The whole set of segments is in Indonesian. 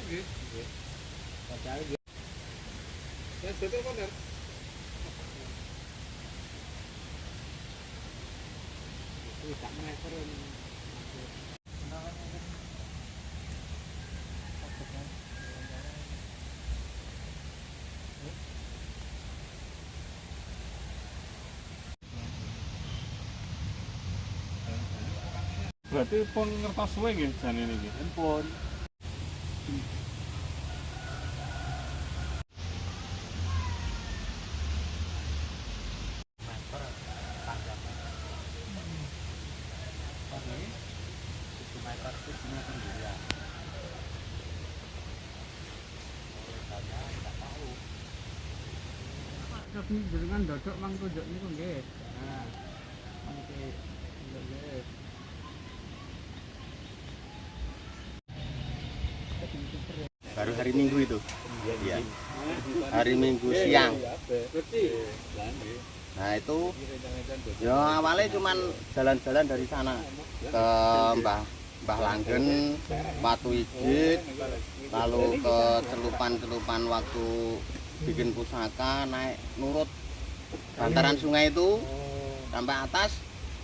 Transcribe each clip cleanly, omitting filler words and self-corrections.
nggih. Nggih. Padahal ya. Ya betul kan. Itu tak meter. Berarti pun ngertos suwe nggih jane niki. Pun dengan dodok mang tunjuk niku nggih. Nah. Oke. Nggih. Baru hari Minggu itu. Iya. Hari Minggu siang. Nah itu ya awalnya cuman jalan-jalan dari sana ke Mbah Langgen, Watu Igit, lalu ke celupan-celupan waktu bikin pusaka, naik nurut bantaran sungai itu sampai atas,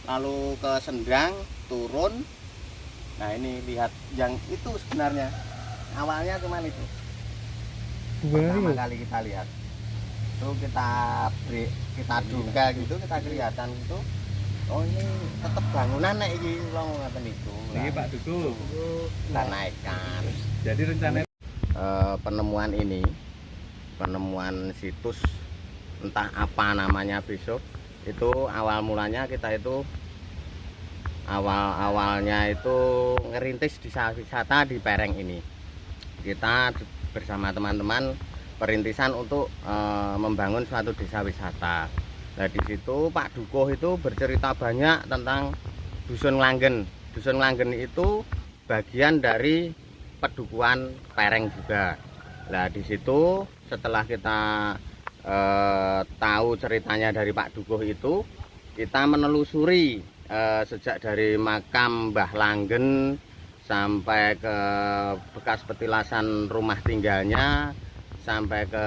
lalu ke Sendang, turun. Nah ini lihat yang itu sebenarnya awalnya cuman itu pertama kali kita lihat itu kita duga gitu, kita kelihatan gitu, oh ini tetap bangunan nek iki long ngaten itu. Niki Pak Duku. Kita naikkan. Jadi rencana penemuan situs entah apa namanya besok itu awal mulanya kita itu awalnya itu ngerintis desa wisata di Pereng ini. Kita bersama teman-teman perintisan untuk membangun suatu desa wisata. Nah di situ Pak Dukuh itu bercerita banyak tentang Dusun Langgen. Dusun Langgen itu bagian dari Pedukuhan Pereng juga. Nah di situ setelah kita tahu ceritanya dari Pak Dukuh itu, kita menelusuri sejak dari makam Mbah Langgen sampai ke bekas petilasan rumah tinggalnya, sampai ke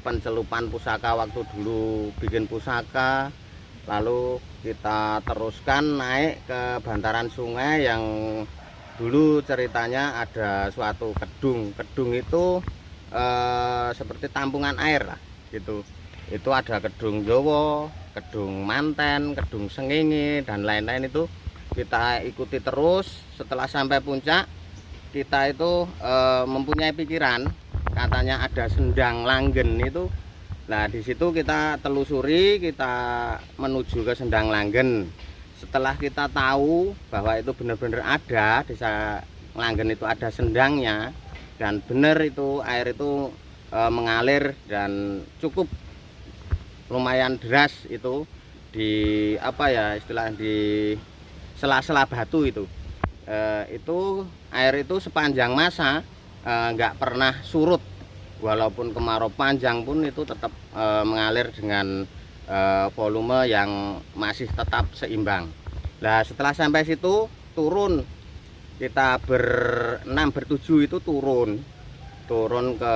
pencelupan pusaka waktu dulu bikin pusaka, lalu kita teruskan naik ke bantaran sungai yang dulu ceritanya ada suatu kedung. Kedung itu seperti tampungan air lah gitu. Itu ada kedung Jawa, kedung Manten, kedung Sengenge dan lain-lain. Itu kita ikuti terus. Setelah sampai puncak kita itu mempunyai pikiran katanya ada Sendang Langgen itu. Nah di situ kita telusuri, kita menuju ke Sendang Langgen. Setelah kita tahu bahwa itu benar-benar ada desa Langgen, itu ada sendangnya, dan benar itu air itu mengalir dan cukup lumayan deras itu di apa ya istilah di sela-sela batu itu air itu sepanjang masa nggak pernah surut, walaupun kemarau panjang pun itu tetap mengalir dengan volume yang masih tetap seimbang. Nah setelah sampai situ turun, kita berenam bertujuh itu turun ke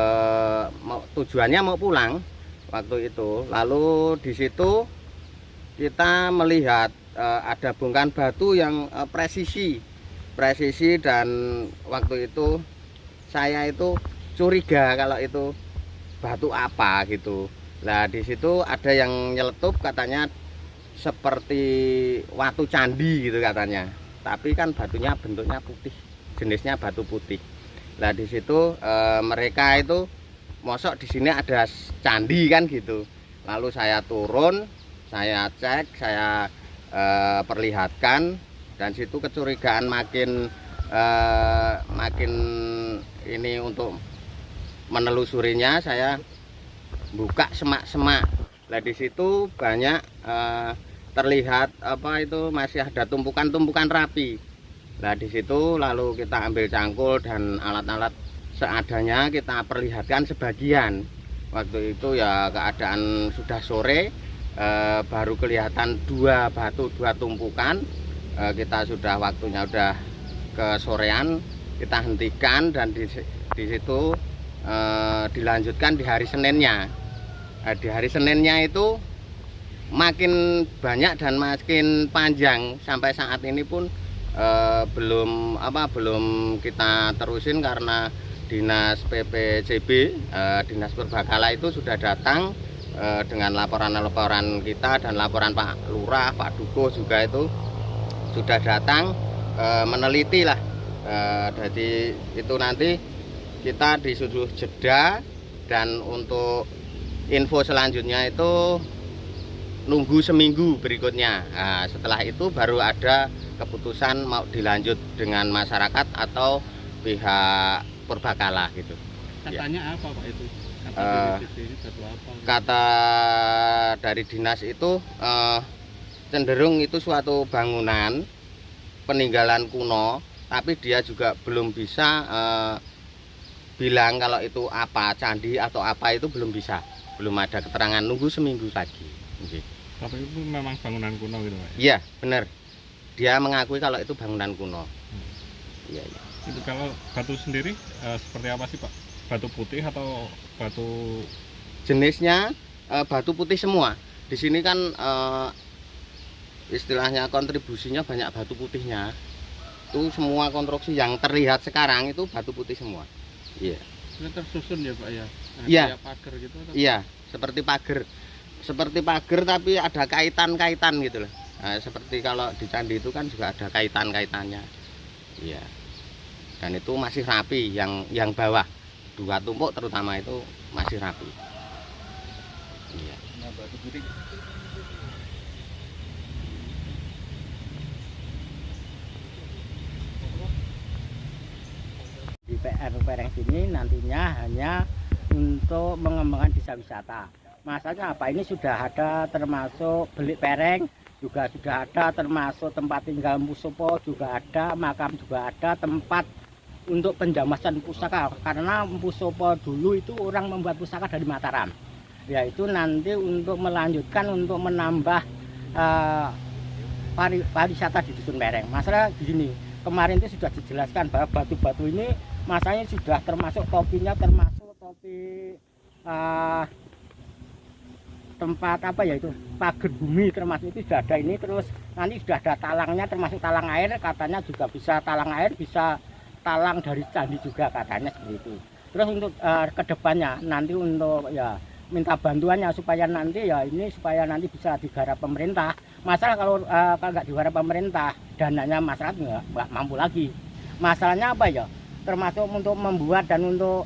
tujuannya mau pulang waktu itu. Lalu di situ kita melihat ada bongkahan batu yang presisi dan waktu itu saya itu curiga kalau itu batu apa gitu. Nah di situ ada yang nyeletup katanya seperti watu candi gitu katanya, tapi kan batunya bentuknya putih, jenisnya batu putih. Nah di situ mereka itu mosok di sini ada candi kan gitu. Lalu saya turun, saya cek, saya perlihatkan, dan situ kecurigaan makin ini. Untuk menelusurinya saya buka semak-semak. Nah di situ banyak terlihat apa itu masih ada tumpukan-tumpukan rapi. Nah di situ lalu kita ambil cangkul dan alat-alat seadanya, kita perlihatkan sebagian. Waktu itu ya keadaan sudah sore, baru kelihatan dua batu, dua tumpukan. Kita sudah waktunya udah kesorean, kita hentikan dan di situ dilanjutkan di hari Seninnya. Di hari Seninnya itu makin banyak dan makin panjang sampai saat ini pun belum kita terusin karena Dinas PPJB, Dinas Purbakala itu sudah datang dengan laporan-laporan kita dan laporan Pak Lurah, Pak Dukuh juga itu sudah datang meneliti lah. Jadi itu nanti kita disuruh jeda, dan untuk info selanjutnya itu nunggu seminggu berikutnya. Nah, setelah itu baru ada keputusan mau dilanjut dengan masyarakat atau pihak Purbakala gitu. Katanya apa Pak itu? Kata BPBD ini batu apa? Kata dari dinas itu cenderung itu suatu bangunan peninggalan kuno, tapi dia juga belum bisa bilang kalau itu apa, candi atau apa itu belum bisa, belum ada keterangan, nunggu seminggu lagi. Tapi itu memang bangunan kuno gitu Pak? Iya benar, dia mengakui kalau itu bangunan kuno. Iya. Itu kalau batu sendiri seperti apa sih Pak? Batu putih atau batu? Jenisnya batu putih semua. Di sini kan istilahnya kontribusinya banyak batu putihnya. Itu semua konstruksi yang terlihat sekarang itu batu putih semua. Iya. Ini tersusun ya Pak ya? Iya. Kayak pagar gitu atau? Iya, seperti pagar. Seperti pagar tapi ada kaitan-kaitan gitu loh. Nah, seperti kalau di candi itu kan juga ada kaitan-kaitannya. Iya. Dan itu masih rapi, yang bawah 2 tumpuk terutama itu masih rapi. Iya. Nah, batu putih. Di PR Pereng sini nantinya hanya untuk mengembangkan desa wisata. Masalahnya apa? Ini sudah ada termasuk belik pereng, juga sudah ada termasuk tempat tinggal Musopo, juga ada makam, juga ada tempat untuk penjamasan pusaka. Karena Musopo dulu itu orang membuat pusaka dari Mataram. Yaitu nanti untuk melanjutkan, untuk menambah pariwisata di Dusun Pereng. Masalah di sini kemarin itu sudah dijelaskan bahwa batu-batu ini masanya sudah termasuk topinya, termasuk topi tempat apa ya itu pagar bumi, termasuk itu sudah ada ini. Terus nanti sudah ada talangnya, termasuk talang air, katanya juga bisa talang air, bisa talang dari candi juga katanya seperti itu. Terus untuk kedepannya nanti untuk ya minta bantuannya supaya nanti ya ini supaya nanti bisa digarap pemerintah. Masalah kalau nggak digarap pemerintah, dananya masyarakat nggak mampu lagi. Masalahnya apa ya? Termasuk untuk membuat dan untuk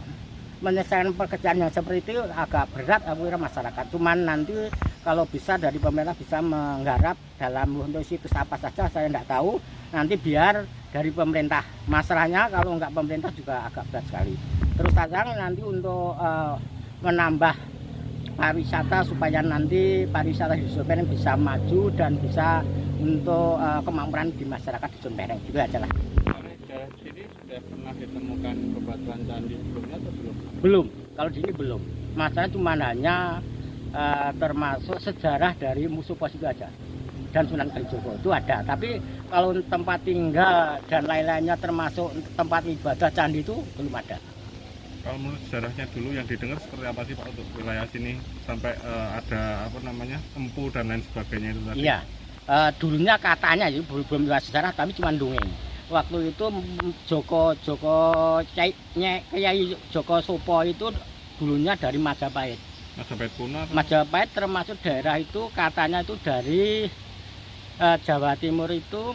menyelesaikan pekerjaan yang seperti itu agak berat akhirnya masyarakat. Cuman nanti kalau bisa dari pemerintah bisa menggarap dalam untuk situs apa saja saya tidak tahu. Nanti biar dari pemerintah. Masalahnya kalau nggak pemerintah juga agak berat sekali. Terus saja nanti untuk menambah pariwisata supaya nanti pariwisata di Dusun Pereng bisa maju dan bisa untuk kemakmuran di masyarakat di Dusun Pereng. Itu aja lah. Sini sudah pernah ditemukan bebatuan candi sebelumnya atau belum? Belum, kalau di sini belum. Masalah cuma hanya termasuk sejarah dari Musopo itu aja dan Sunan Kalijogo itu ada. Tapi kalau tempat tinggal dan lain-lainnya termasuk tempat ibadah candi itu belum ada. Kalau menurut sejarahnya dulu yang didengar seperti apa sih Pak untuk wilayah sini sampai ada apa namanya empu dan lain sebagainya itu tadi? Iya, dulunya katanya ya, belum sejarah tapi cuma dongeng. Waktu itu Kiai Joko Sopo itu dulunya dari Majapahit. Majapahit kuno? Majapahit termasuk daerah itu katanya itu dari Jawa Timur itu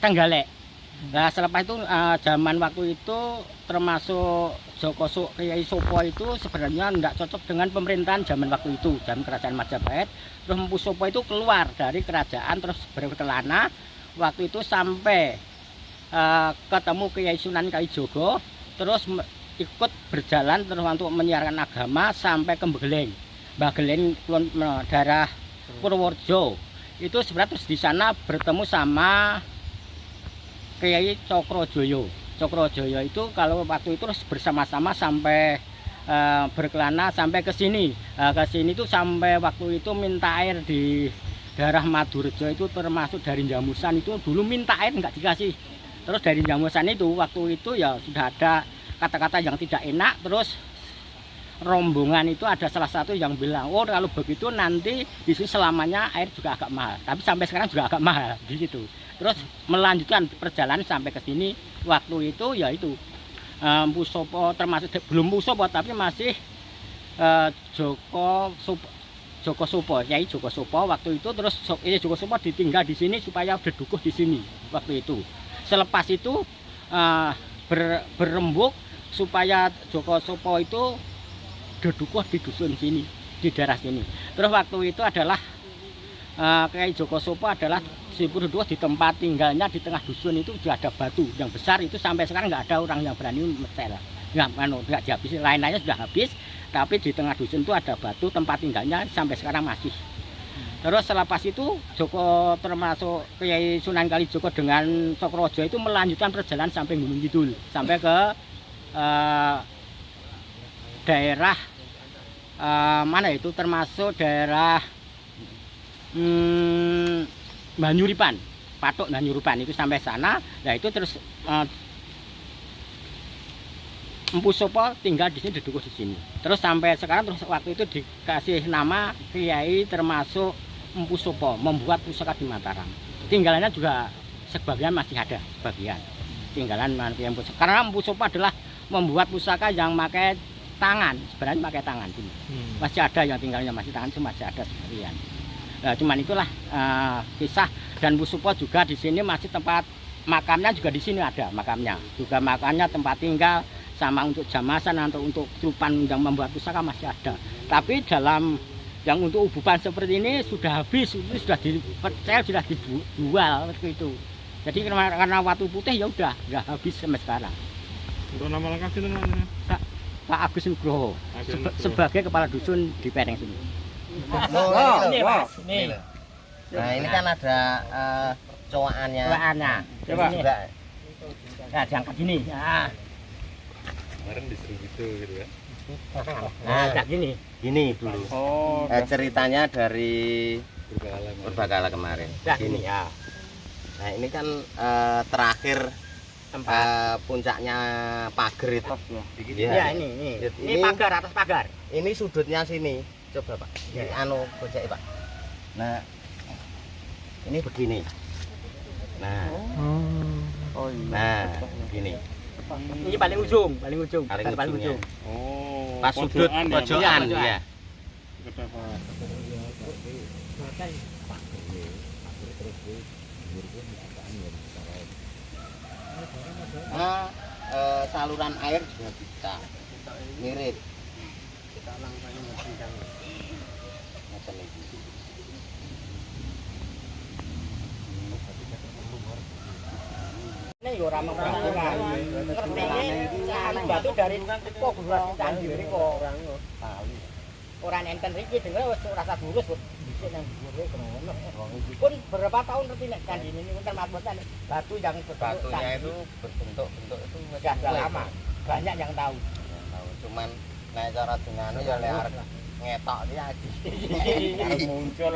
Trenggalek. Nah selepas itu zaman waktu itu termasuk Kiai Sopo itu sebenarnya tidak cocok dengan pemerintahan zaman waktu itu, zaman kerajaan Majapahit. Terus Empu Sopo itu keluar dari kerajaan terus berkelana. Waktu itu sampai ketemu Kiai Sunan Kalijogo, terus ikut berjalan terus untuk menyiarkan agama sampai ke Mbegeleng. Mbegeleng daerah Purworejo. Itu sebenarnya terus di sana bertemu sama Kiai Cokrojoyo. Cokrojoyo itu kalau waktu itu terus bersama-sama sampai berkelana sampai ke sini. Ke sini itu sampai waktu itu minta air di daerah Madurjo itu termasuk dari Jamusan itu dulu minta air nggak dikasih. Terus dari Jamusan itu waktu itu ya sudah ada kata-kata yang tidak enak. Terus rombongan itu ada salah satu yang bilang, oh kalau begitu nanti di sini selamanya air juga agak mahal. Tapi sampai sekarang juga agak mahal di situ. Terus melanjutkan perjalanan sampai ke sini. Waktu itu ya itu Mpu Sopo, termasuk belum Mpu Sopo tapi masih Joko Sopo, Kyai Joko Sopo waktu itu. Terus ini Joko Sopo ditinggal di sini supaya berdukuh di sini waktu itu. Selepas itu berembuk supaya Joko Sopo itu berdukuh di dusun sini, di daerah sini. Terus waktu itu adalah Kyai Joko Sopo adalah si berdukuh di tempat tinggalnya di tengah dusun itu sudah ada batu yang besar itu, sampai sekarang nggak ada orang yang berani metel. Nggak dihabis, lain-lainnya sudah habis, tapi di tengah dusun itu ada batu tempat tinggalnya sampai sekarang masih. Terus selepas itu Joko termasuk Kyai Sunan Kalijogo dengan Sokrojo itu melanjutkan perjalanan sampai Gunung Kidul, sampai ke daerah mana itu, termasuk daerah Banyuripan, Patok Banyuripan itu sampai sana. Nah itu terus Mpu Sopo tinggal di sini, duduk di sini. Terus sampai sekarang, terus waktu itu dikasih nama Kiai termasuk Mpu Sopo membuat pusaka di Mataram. Tinggalannya juga sebagian masih ada, sebagian tinggalan yang pusaka. Karena Mpu Sopo adalah membuat pusaka yang pakai tangan, sebenarnya pakai tangan dulu. Masih ada yang tinggalnya masih tangan, masih ada sebagian. Nah, cuman itulah kisah. Dan Mpu Sopo juga di sini masih tempat makamnya juga di sini ada makamnya. Juga makamnya, tempat tinggal, sama untuk jamasan atau untuk cupan yang membuat pusaka masih ada. Tapi dalam yang untuk ubupan seperti ini sudah habis, itu sudah dipercaya, sudah dijual seperti itu. Jadi karena Watu Putih ya udah habis sampai sekarang. Untuk nama lengkap sih namanya? Pak Agus Nugroho sebagai kepala dusun di Pereng sini. Ini Mas, nih. Nah ini kan ada cowakannya. Cowakannya. Coba juga. Nah diangkat gini. Nah. Kemarin disuruh gitu ya. Nah kayak gini. Gini dulu. Oh, ceritanya dari Purbakala kemarin. Gini ya. Nah ini kan terakhir puncaknya pagar itu. Ya ini pagar, atas pagar. Ini sudutnya sini. Coba Pak. Ini bocah Pak. Nah ini begini. Nah. Nah begini. Ini paling ujung. Paling ujung. Oh, pas sudut pojokan ya. Nah, saluran air juga bisa mirip. Ini yo ramah peraturan. Ngertine batu dari kok gurasi candi mriko ora ngono. Ora enten iki denger wis ora rasa burus dhisik nang dhuwure ngono. Pun berapa tahun ngerti nek candi ini pun termasuk batu yang batunya itu berbentuk-bentuk itu sudah lama. Banyak yang tahu. Cuman nek cara dengane ya lek arep ngetok iki muncul